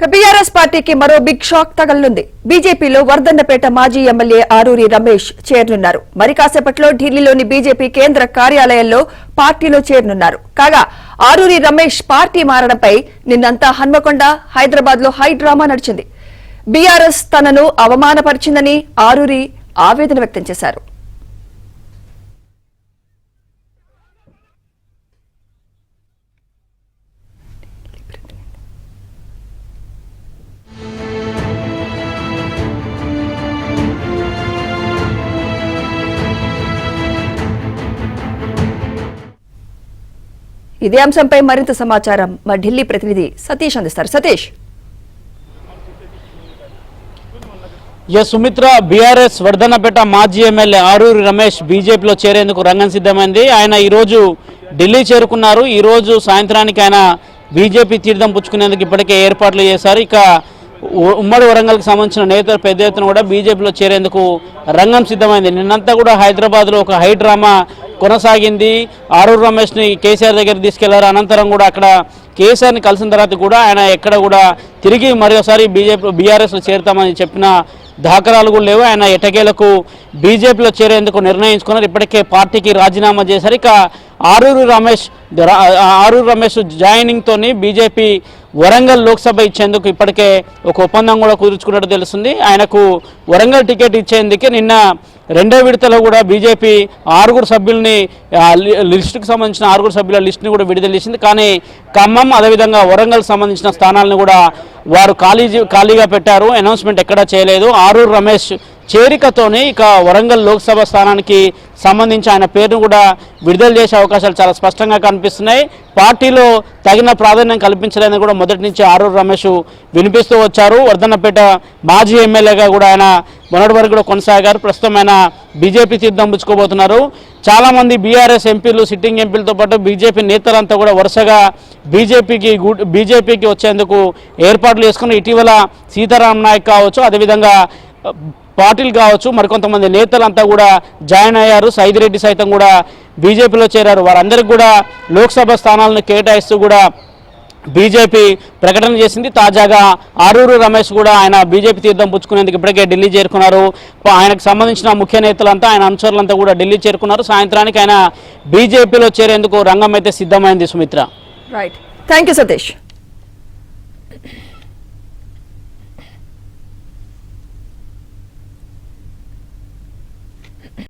BRS పార్టీకి మరో big shock తగలనుంది. బీజేపీలో వర్ధన్నపేట మాజీ ఎమ్మెల్యే ఆరూరి రమేష్ చేరనున్నారు. మరి కాసేపట్లో ఢిల్లీలోని బీజేపీ కేంద్ర కార్యాలయంలో పార్టీలో చేరనున్నారు. కాగా ఆరూరి రమేష్ పార్టీ మారడంపై నిన్నంతా హన్మకొండ, హైదరాబాద్ లో హై డ్రామా నడిచింది. బీఆర్ఎస్ తనను అవమానపరిచిందని ఆరూరి ఆవేదన వ్యక్తం చేశారు. ఇదే అంశంపై మరింత సమాచారం మా ఢిల్లీ ప్రతినిధి సతీష్ అందిస్తారు. సతీష్. సుమిత్ర, బీఆర్ఎస్ వర్ధన్నపేట మాజీ ఎమ్మెల్యే ఆరూరి రమేష్ బీజేపీలో చేరేందుకు రంగం సిద్ధమైంది. ఆయన ఈరోజు ఢిల్లీ చేరుకున్నారు. ఈరోజు సాయంత్రానికి ఆయన బీజేపీ తీర్థం పుచ్చుకునేందుకు ఇప్పటికే ఏర్పాట్లు చేశారు. ఇక ఉమ్మడి వరంగల్కి సంబంధించిన నేతలు పెద్ద ఎత్తున కూడా బీజేపీలో చేరేందుకు రంగం సిద్ధమైంది. నిన్నంతా కూడా హైదరాబాద్లో ఒక హై డ్రామా కొనసాగింది. ఆరూరి రమేష్ని కేసీఆర్ దగ్గర తీసుకెళ్లారు. అనంతరం కూడా అక్కడ కేసీఆర్ని కలిసిన తర్వాత కూడా ఆయన ఎక్కడ కూడా తిరిగి మరోసారి బీఆర్ఎస్లో చేరుతామని చెప్పిన దాఖలాలు కూడా లేవు. ఆయన ఎటకేలకు బీజేపీలో చేరేందుకు నిర్ణయించుకున్నారు. ఇప్పటికే పార్టీకి రాజీనామా చేశారు. ఇక ఆరూరి రమేష్ జాయినింగ్తోని బీజేపీ వరంగల్ లోక్సభ ఇచ్చేందుకు ఇప్పటికే ఒక ఒప్పందం కూడా కుదుర్చుకున్నట్టు తెలుస్తుంది. ఆయనకు వరంగల్ టికెట్ ఇచ్చేందుకే నిన్న రెండో విడతలో కూడా బీజేపీ 6 సభ్యుల్ని లిస్టుకు సంబంధించిన 6 సభ్యుల లిస్టుని కూడా విడుదల చేసింది. కానీ ఖమ్మం అదేవిధంగా వరంగల్ సంబంధించిన స్థానాలను కూడా వారు ఖాళీగా పెట్టారు. అనౌన్స్మెంట్ ఎక్కడా చేయలేదు. ఆరూరి రమేష్ చేరికతోనే ఇక వరంగల్ లోక్సభ స్థానానికి సంబంధించి ఆయన పేరును కూడా విడుదల చేసే అవకాశాలు చాలా స్పష్టంగా కనిపిస్తున్నాయి. పార్టీలో తగిన ప్రాధాన్యం కల్పించలేదని కూడా మొదటి నుంచి ఆరూరి రమేష్ వినిపిస్తూ వచ్చారు. వర్ధన్నపేట మాజీ ఎమ్మెల్యేగా కూడా ఆయన మొన్నటి వరకు కూడా కొనసాగారు. ప్రస్తుతం ఆయన బీజేపీ తీర్థం పుచ్చుకోబోతున్నారు. చాలామంది బీఆర్ఎస్ ఎంపీలు, సిట్టింగ్ ఎంపీలతో పాటు బీజేపీ నేతలంతా కూడా వరుసగా బీజేపీకి వచ్చేందుకు ఏర్పాట్లు చేసుకుని ఇటీవల సీతారాం నాయక్ కావచ్చు, అదేవిధంగా పాటిల్ కావచ్చు, మరికొంతమంది నేతలంతా కూడా జాయిన్ అయ్యారు. సైదిరెడ్డి సైతం కూడా బీజేపీలో చేరారు. వారందరికీ కూడా లోక్సభ స్థానాలను కేటాయిస్తూ కూడా బీజేపీ ప్రకటన చేసింది. తాజాగా ఆరూరి రమేష్ కూడా ఆయన బీజేపీ తీర్థం పుచ్చుకునేందుకు ఇప్పటికే ఢిల్లీ చేరుకున్నారు. ఆయనకు సంబంధించిన ముఖ్య నేతలంతా, ఆయన అనుచరులంతా కూడా ఢిల్లీ చేరుకున్నారు. సాయంత్రానికి ఆయన బీజేపీలో చేరేందుకు రంగం అయితే సిద్ధమైంది. Sumitra. Right. Thank you Satish.